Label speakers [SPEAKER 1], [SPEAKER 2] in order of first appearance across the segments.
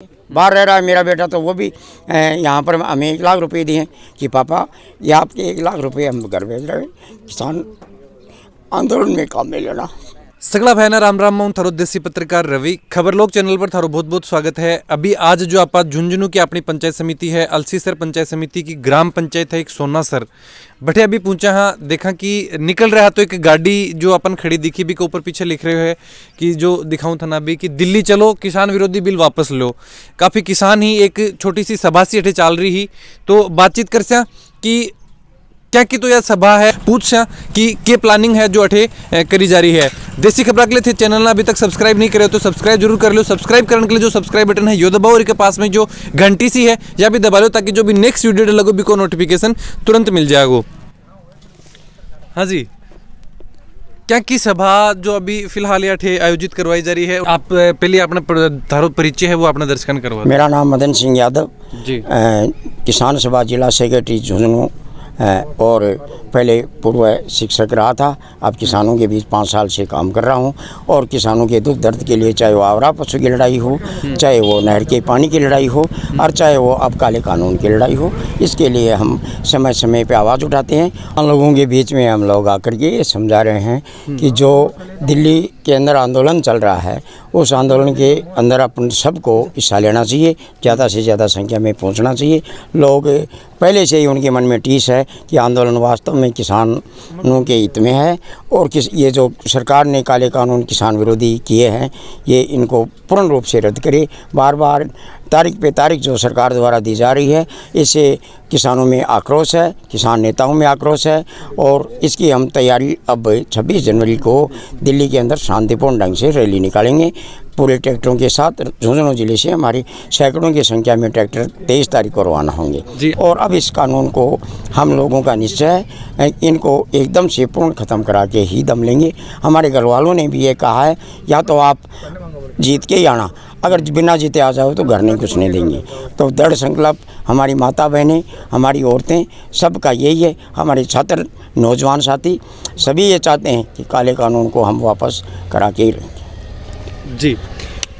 [SPEAKER 1] बाहर रह रहा है मेरा बेटा, तो वो भी यहाँ पर हमें 1 लाख रुपए दिए कि पापा ये आपके 1 लाख रुपए हम घर भेज रहे हैं, किसान आंदोलन में काम में लेना।
[SPEAKER 2] सगला भाईना राम राम। मैं थारो देसी पत्रकार रवि। खबर लोक चैनल पर थारो बहुत बहुत स्वागत है। अभी आज जो आप झुंझुनू की अपनी पंचायत समिति है, अलसीसर पंचायत समिति की ग्राम पंचायत है एक सोनासर बटे अभी पहुंचा हाँ। देखा कि निकल रहा तो एक गाड़ी जो अपन खड़ी दिखी भी के ऊपर पीछे लिख रहे हैं कि जो दिखाऊं था ना भी कि दिल्ली चलो किसान विरोधी बिल वापस लो। काफ़ी किसान ही एक छोटी सी सभा सी अठे चाल रही ही, तो बातचीत कर सया कि क्या की तो यह सभा है, पूछ कि के प्लानिंग है जो अठे करी जा रही है। देसी खबर के लिए थे चैनल ना अभी तक सब्सक्राइब नहीं करे तो सब्सक्राइब जरूर कर लो। सब्सक्राइब करने के लिए जो सब्सक्राइब बटन है यो दबाओ और के पास में जो घंटी सी है या भी दबा लो ताकि जो भी नेक्स्ट वीडियो लगो भी को नोटिफिकेशन तुरंत मिल जाएगा। हाँ जी, क्या की सभा जो अभी फिलहाल अठे आयोजित करवाई जा रही है, आप पहले अपना थारो परिचय है वो अपना दर्शकन करवा।
[SPEAKER 1] मेरा नाम मदन सिंह यादव
[SPEAKER 2] जी,
[SPEAKER 1] किसान सभा जिला सेक्रेटरी झुंझुनू और पहले पूर्व शिक्षक रहा था। अब किसानों के बीच 5 साल से काम कर रहा हूं और किसानों के दुख दर्द के लिए, चाहे वो आवरा पशु की लड़ाई हो, चाहे वो नहर के पानी की लड़ाई हो और चाहे वो अब काले कानून की लड़ाई हो, इसके लिए हम समय समय पे आवाज़ उठाते हैं। उन लोगों के बीच में हम लोग आकर के ये समझा रहे हैं कि जो दिल्ली के अंदर आंदोलन चल रहा है उस आंदोलन के अंदर अपन सबको हिस्सा लेना चाहिए, ज़्यादा से ज़्यादा संख्या में पहुंचना चाहिए। लोग पहले से ही उनके मन में टीस है कि आंदोलन वास्तव में किसानों के हित में है और ये जो सरकार ने काले कानून किसान विरोधी किए हैं ये इनको पूर्ण रूप से रद्द करे। बार बार तारीख पे तारीख जो सरकार द्वारा दी जा रही है इससे किसानों में आक्रोश है, किसान नेताओं में आक्रोश है और इसकी हम तैयारी अब 26 जनवरी को दिल्ली के अंदर शांतिपूर्ण ढंग से रैली निकालेंगे पूरे ट्रैक्टरों के साथ। झुंझुनू जिले से हमारी सैकड़ों की संख्या में ट्रैक्टर 23 तारीख को रवाना होंगे
[SPEAKER 2] जी।
[SPEAKER 1] और अब इस कानून को हम लोगों का निश्चय है, इनको एकदम से पूर्ण ख़त्म करा के ही दम लेंगे। हमारे घर वालों ने भी ये कहा है या तो आप जीत के ही आना, अगर बिना जीते आ जाओ तो घर नहीं कुछ नहीं देंगे। तो दृढ़ संकल्प हमारी माता बहनें, हमारी औरतें, सबका यही है। हमारे छात्र नौजवान साथी सभी ये चाहते हैं कि काले कानून को हम वापस करा के ही रहेंगे।
[SPEAKER 2] जी,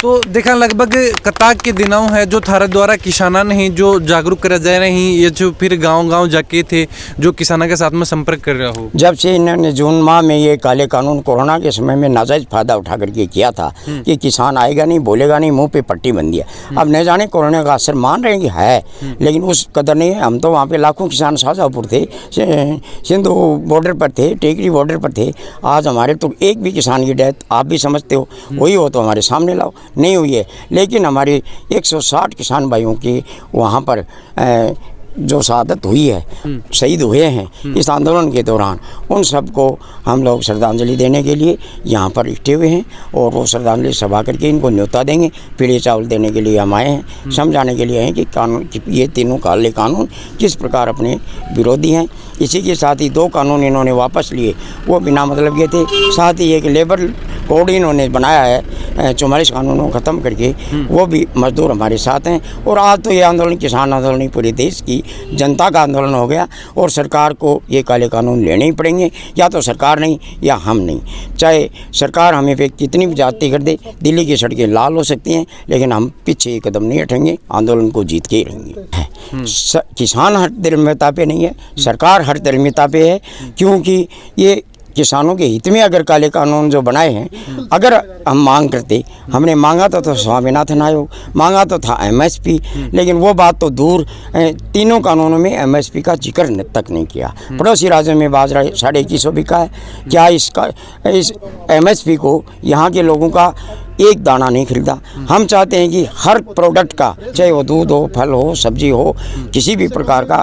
[SPEAKER 2] तो देखा लगभग कताक के दिनों है जो थारे द्वारा किसाना नहीं जो जागरूक करा जा रहे हैं, ये जो फिर गांव-गांव जाके थे जो किसाना के साथ में संपर्क कर रहा हो।
[SPEAKER 1] जब से इन्होंने जून माह में ये काले कानून कोरोना के समय में नाजायज फायदा उठा करके किया था कि किसान आएगा नहीं, बोलेगा नहीं, मुंह पे पट्टी बन दिया। अब न जाने कोरोना का असर मान रहे हैं कि है, लेकिन उस कदर नहीं है। हम तो वहाँ पे लाखों किसान शाहजहाँपुर थे, सिंधु बॉर्डर पर थे, टेकरी बॉर्डर पर थे। आज हमारे तो एक भी किसान की डेथ आप भी समझते हो, वही हो तो हमारे सामने लाओ, नहीं हुई है। लेकिन हमारे 160 किसान भाइयों की वहाँ पर जो शहादत हुई है, शहीद हुए हैं इस आंदोलन के दौरान, उन सबको हम लोग श्रद्धांजलि देने के लिए यहाँ पर इकट्ठे हुए हैं और वो श्रद्धांजलि सभा करके इनको न्योता देंगे। पीले चावल देने के लिए हम आए हैं, समझाने के लिए हैं कि कानून ये तीनों काले कानून किस प्रकार अपने विरोधी हैं। इसी के साथ ही 2 कानून इन्होंने वापस लिए, वो बिना मतलब के थे। साथ ही एक लेबर कोड इन्होंने बनाया है 44 कानूनों को ख़त्म करके, वो भी मजदूर हमारे साथ हैं। और आज तो ये आंदोलन किसान आंदोलन पूरे देश की जनता का आंदोलन हो गया और सरकार को ये काले कानून लेने ही पड़ेंगे, या तो सरकार नहीं या हम नहीं। चाहे सरकार हमें पे कितनी भी जाती कर दे, दिल्ली की सड़कें लाल हो सकती हैं लेकिन हम पीछे एक कदम नहीं हटेंगे, आंदोलन को जीत के ही रहेंगे। किसान हर धर्मिता पे नहीं है, सरकार हर धर्मिता पे है, क्योंकि ये किसानों के हित में अगर काले कानून जो बनाए हैं, अगर हम मांग करते, हमने मांगा तो स्वामीनाथन आयोग, मांगा तो था MSP, लेकिन वो बात तो दूर, तीनों कानूनों में MSP का जिक्र तक नहीं किया। पड़ोसी राज्यों में बाजरा 2150 बिका है, क्या इस MSP को यहाँ के लोगों का एक दाना नहीं खरीदा। हम चाहते हैं कि हर प्रोडक्ट का, चाहे वो दूध हो, फल हो, सब्जी हो, किसी भी प्रकार का,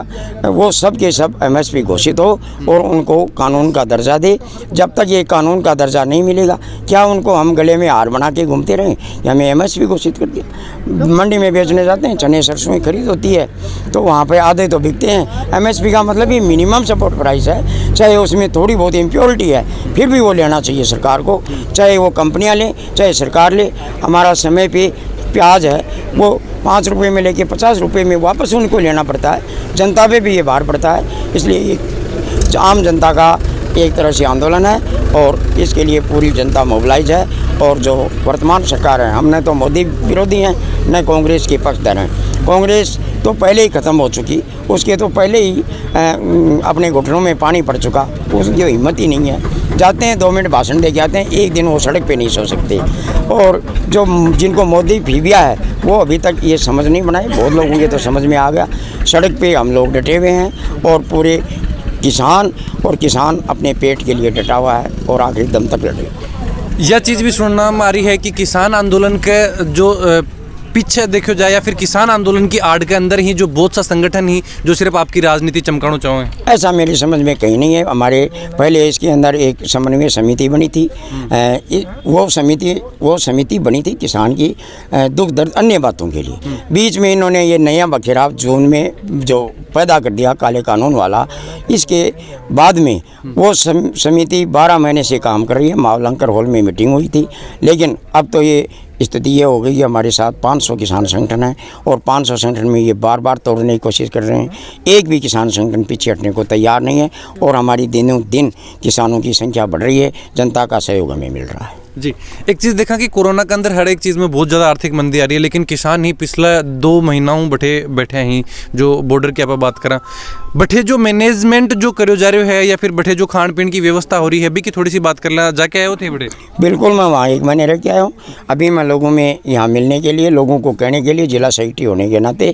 [SPEAKER 1] वो सब के सब MSP घोषित हो और उनको कानून का दर्जा दे। जब तक ये कानून का दर्जा नहीं मिलेगा, क्या उनको हम गले में हार बना के घूमते रहें कि हमें MSP घोषित कर दिया। मंडी में बेचने जाते हैं, चने सरसों की खरीद होती है तो वहाँ पे आधे तो बिकते हैं। MSP का मतलब ये मिनिमम सपोर्ट प्राइस है, चाहे उसमें थोड़ी बहुत इम्प्योरिटी है फिर भी वो लेना चाहिए सरकार को, चाहे वो कंपनियाँ लें चाहे सरकार ले। हमारा समय पे प्याज है वो 5 रुपये में लेके 50 रुपये में वापस उनको लेना पड़ता है, जनता पे भी ये भार पड़ता है। इसलिए ये आम जनता का एक तरह से आंदोलन है और इसके लिए पूरी जनता मोबिलाइज है और जो वर्तमान सरकार है, हमने तो मोदी विरोधी हैं न कांग्रेस के पक्षधर हैं। कांग्रेस तो पहले ही ख़त्म हो चुकी, उसके तो पहले ही अपने घुटनों में पानी पड़ चुका, उसकी हिम्मत ही नहीं है। जाते हैं 2 मिनट भाषण दे के आते हैं, एक दिन वो सड़क पे नहीं सो सकते। और जो जिनको मोदी फीबिया है वो अभी तक ये समझ नहीं बनाए, बहुत लोगों के तो समझ में आ गया। सड़क पे हम लोग डटे हुए हैं और पूरे किसान अपने पेट के लिए डटा हुआ है और आखिरी दम तक लड़ेगा।
[SPEAKER 2] यह चीज़ भी सुनना में आ रही है कि किसान आंदोलन के जो पीछे देखो जाए या फिर किसान आंदोलन की आड़ के अंदर ही जो बहुत सा संगठन ही जो सिर्फ आपकी राजनीति चमकाना चाहें,
[SPEAKER 1] ऐसा मेरी समझ में कहीं नहीं है। हमारे पहले इसके अंदर एक समन्वय समिति बनी थी, वो समिति बनी थी किसान की दुख दर्द अन्य बातों के लिए। बीच में इन्होंने ये नया बखेराव जून में जो पैदा कर दिया काले कानून वाला, इसके बाद में वो समिति 12 महीने से काम कर रही है। मावलंकर हॉल में मीटिंग हुई थी, लेकिन अब तो ये स्थिति ये हो गई है, हमारे साथ 500 किसान संगठन हैं और 500 संगठन में ये बार बार तोड़ने की कोशिश कर रहे हैं। एक भी किसान संगठन पीछे हटने को तैयार नहीं है और हमारी दिनों दिन किसानों की संख्या बढ़ रही है, जनता का सहयोग हमें मिल रहा है।
[SPEAKER 2] जी, एक चीज़ देखा कि कोरोना के अंदर हर एक चीज़ में बहुत ज़्यादा आर्थिक मंदी आ रही है, लेकिन किसान ही पिछला 2 महीनाओं बैठे ही जो बॉर्डर की आप बात करा बैठे जो मैनेजमेंट जो करो जा रहे है या फिर बैठे जो खान पीन की व्यवस्था हो रही है, अभी की थोड़ी सी बात कर ला, जाके आए हो थे बड़े?
[SPEAKER 1] बिल्कुल, मैं वहाँ 1 महीने रह के आया हूँ। अभी मैं लोगों में यहाँ मिलने के लिए, लोगों को कहने के लिए, जिला सेक्रेटरी होने के नाते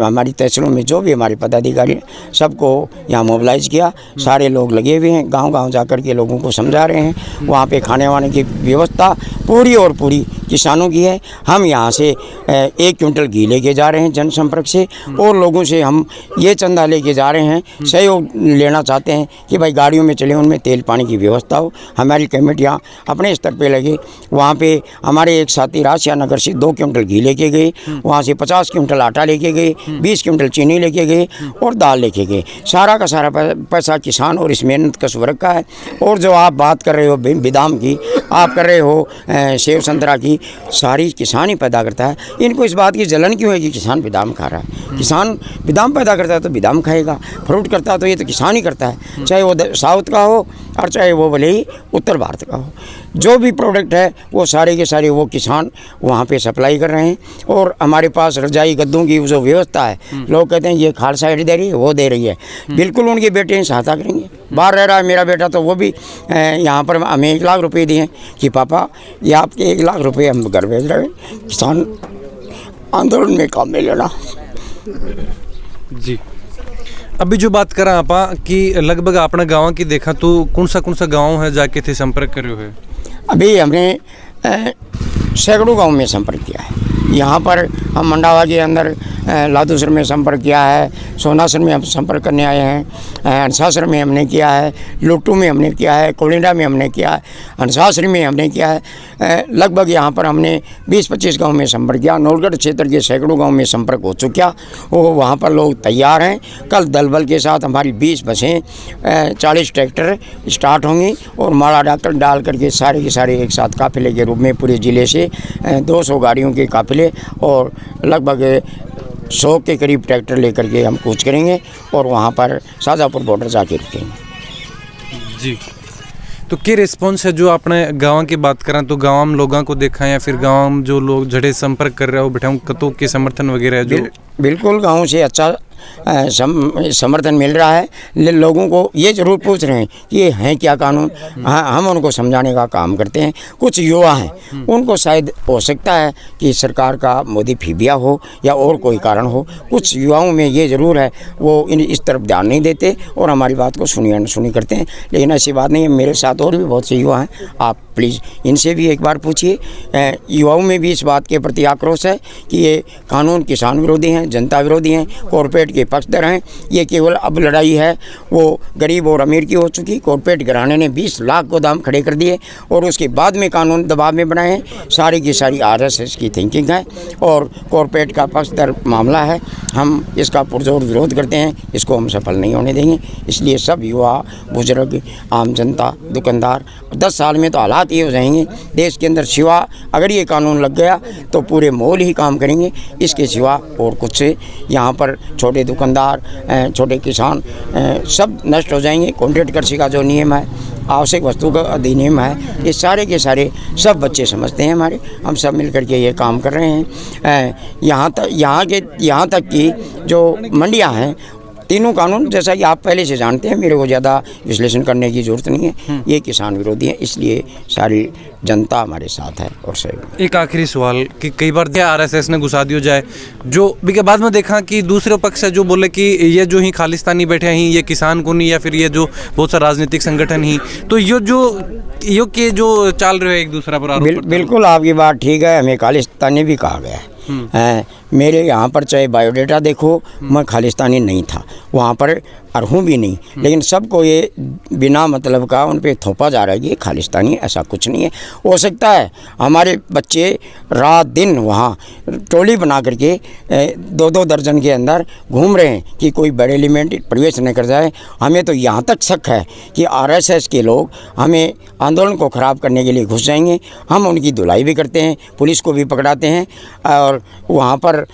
[SPEAKER 1] हमारी तहसीलों में जो भी हमारे पदाधिकारी सबको यहाँ मोबिलाइज किया। सारे लोग लगे हुए हैं, गाँव जा कर के लोगों को समझा रहे हैं। वहाँ पे खाने वाने की व्यवस्था पूरी और पूरी किसानों की है। हम यहाँ से 1 क्विंटल घी लेके जा रहे हैं जनसंपर्क से, और लोगों से हम ये चंदा लेके जा रहे हैं, सहयोग लेना चाहते हैं कि भाई गाड़ियों में चले, उनमें तेल पानी की व्यवस्था हो। हमारी कमेटियाँ अपने स्तर पे लगे। वहाँ पे हमारे एक साथी राशिया नगर से 2 क्विंटल घी लेके गए, वहाँ से 50 क्विंटल आटा लेके गए, 20 क्विंटल चीनी लेके गए और दाल लेके गए। सारा का सारा पैसा किसान और इस मेहनत कश वर्ग का है। और जो आप बात कर रहे हो बादाम की, आप कर रहे हो सेब संतरा की, सारी किसान ही पैदा करता है। इनको इस बात की जलन क्यों है कि किसान बादाम खा रहा है? किसान बादाम पैदा करता है तो बादाम खाएगा, फ्रूट करता है तो ये तो किसान ही करता है, चाहे वो साउथ का हो और चाहे वो भले ही उत्तर भारत का हो। जो भी प्रोडक्ट है वो सारे के सारे वो किसान वहाँ पे सप्लाई कर रहे हैं। और हमारे पास रजाई गद्दों की जो व्यवस्था है, लोग कहते हैं ये खालसा एड दे रही है, वो दे रही है, बिल्कुल उनके बेटे सहायता करेंगे। बाहर रह रहा है मेरा बेटा, तो वो भी यहाँ पर हमें 1 लाख रुपए दिए कि पापा ये आपके 1 लाख रुपए हम घर भेज रहे हैं, किसान आंदोलन में काम में लेना।
[SPEAKER 2] जी, अभी जो बात करा आप कि लगभग अपना गाँव की देखा तो कौन सा गाँव है जाके थे संपर्क करे हुए?
[SPEAKER 1] अभी हमने सैकड़ों गांव में संपर्क किया है। यहाँ पर हम मंडावा के अंदर लादूसर में संपर्क किया है, सोनासर में हम संपर्क करने आए हैं, हंसासर में हमने किया है, लुट्टू में हमने किया है, कोलिंडा में हमने किया है, हंसासरी में हमने किया है। लगभग यहाँ पर हमने 20-25 गांव में संपर्क किया। नौलगढ़ क्षेत्र के सैकड़ों गांव में संपर्क हो चुका। वो वहाँ पर लोग तैयार हैं। कल दल बल के साथ हमारी 20 बसें, 40 ट्रैक्टर स्टार्ट होंगी और माड़ा डॉक्टर डाल करके सारे के सारे एक साथ काफिले के रूप में पूरे ज़िले से 200 गाड़ियों के काफिले और लगभग 100 के करीब ट्रैक्टर लेकर के हम कूच करेंगे और वहाँ पर शाहजहाँपुर बॉर्डर जाके रुकेंगे।
[SPEAKER 2] जी, तो क्या रिस्पॉन्स है जो आपने गाँव की बात करें तो गाँव में लोगों को देखा या फिर गाँव में जो लोग जड़े संपर्क कर रहे हो बैठा कतों के समर्थन वगैरह जो?
[SPEAKER 1] बिल्कुल गाँव से अच्छा समर्थन मिल रहा है। लोगों को ये ज़रूर पूछ रहे हैं कि ये हैं क्या कानून। हाँ, हम उनको समझाने का काम करते हैं। कुछ युवा हैं, उनको शायद हो सकता है कि सरकार का मोदी फीबिया हो या और कोई कारण हो। कुछ युवाओं में ये ज़रूर है, वो इस तरफ ध्यान नहीं देते और हमारी बात को सुनी अनसुनी करते हैं। लेकिन ऐसी बात नहीं है, मेरे साथ और भी बहुत से युवा हैं। आप प्लीज़ इनसे भी एक बार पूछिए। युवाओं में भी इस बात के प्रति आक्रोश है कि ये कानून किसान विरोधी हैं, जनता विरोधी हैं, कॉरपोरेट के पक्षधर हैं। ये केवल अब लड़ाई है वो गरीब और अमीर की हो चुकी। कॉरपोरेट घराने ने 20 लाख गोदाम खड़े कर दिए और उसके बाद में कानून दबाव में बनाए हैं। सारी की सारी RSS की थिंकिंग है और कॉरपोरेट का पक्षधर मामला है। हम इसका पुरजोर विरोध करते हैं, इसको हम सफल नहीं होने देंगे। इसलिए सब युवा, बुजुर्ग, आम जनता, दुकानदार, 10 साल में तो हालात हालात ये हो जाएंगे देश के अंदर, सिवा अगर ये कानून लग गया तो पूरे माहौल ही काम करेंगे, इसके सिवा और कुछ से यहाँ पर छोटे दुकानदार, छोटे किसान सब नष्ट हो जाएंगे। कॉन्ट्रैक्ट कृषि का जो नियम है, आवश्यक वस्तु का अधिनियम है, ये सारे के सारे सब बच्चे समझते हैं हमारे, हम सब मिल कर के ये काम कर रहे हैं। यहाँ तक कि जो मंडियाँ हैं, तीनों कानून जैसा कि आप पहले से जानते हैं, मेरे को ज़्यादा विश्लेषण करने की ज़रूरत नहीं है, ये किसान विरोधी है, इसलिए सारी जनता हमारे साथ है। और सही
[SPEAKER 2] एक आखिरी सवाल कि कई बार आरएसएस ने घुसा दियो जाए, जो भी बाद में देखा कि दूसरे पक्ष है जो बोले कि ये जो ही खालिस्तानी बैठे हैं ये किसान को नहीं, या फिर ये जो बहुत सारे राजनीतिक संगठन ही, तो यो के जो चाल रहे एक दूसरा पर आरोप
[SPEAKER 1] बिल्कुल आपकी बात ठीक है, हमें खालिस्तानी भी कहा गया है। मेरे यहाँ पर चाहे बायोडाटा देखो, मैं खालिस्तानी नहीं था वहाँ पर और हूँ भी नहीं, लेकिन सबको ये बिना मतलब का उन पे थोपा जा रहा है कि खालिस्तानी, ऐसा कुछ नहीं है। हो सकता है हमारे बच्चे रात दिन वहाँ टोली बना करके 2-2 दर्जन के अंदर घूम रहे हैं कि कोई बड़े एलिमेंट प्रवेश न कर जाए। हमें तो यहाँ तक शक है कि आरएसएस के लोग हमें आंदोलन को ख़राब करने के लिए घुस जाएंगे। हम उनकी धुलाई भी करते हैं, पुलिस को भी पकड़ाते हैं, और वहाँ पर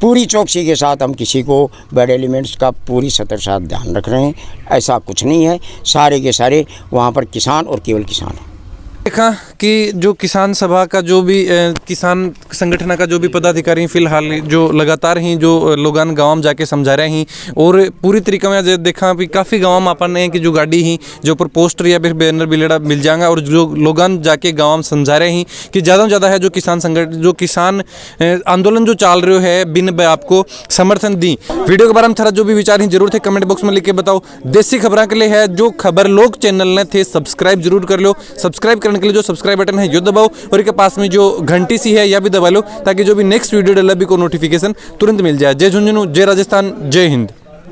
[SPEAKER 1] पूरी चौकसी के साथ हम किसी को बैड एलिमेंट्स का पूरी सतर्क साथ ध्यान रख रहे हैं। ऐसा कुछ नहीं है, सारे के सारे वहाँ पर किसान और केवल किसान हैं।
[SPEAKER 2] देखा कि जो किसान सभा का जो भी किसान संगठन का जो भी पदाधिकारी फिलहाल जो लगातार ही जो लोगन गाँव में जाके समझा रहे हैं, और पूरी तरीके में देखा भी काफ़ी गाँव में अपन है कि जो गाड़ी ही जो ऊपर पोस्टर या फिर बैनर बिलेड़ा मिल जाएगा, और जो लोगन जाके गाँव में समझा रहे हैं कि ज़्यादा से ज़्यादा है जो किसान संगठन जो किसान आंदोलन जो चल रहे है बिन आपको समर्थन दी। वीडियो के बारे में थोड़ा जो भी विचार ही जरूर थे कमेंट बॉक्स में लिख के बताओ। देसी खबरों के लिए है जो खबर लोग चैनल ने थे सब्सक्राइब जरूर कर लो। सब्सक्राइब करने के लिए जो सब्सक्राइब बटन है यो दबाओ, और इसके पास में जो घंटी सी है यह भी दबा लो, ताकि जो भी नेक्स्ट वीडियो डाला भी को नोटिफिकेशन तुरंत मिल जाए। जय झुंझुनू, जय राजस्थान, जय हिंद।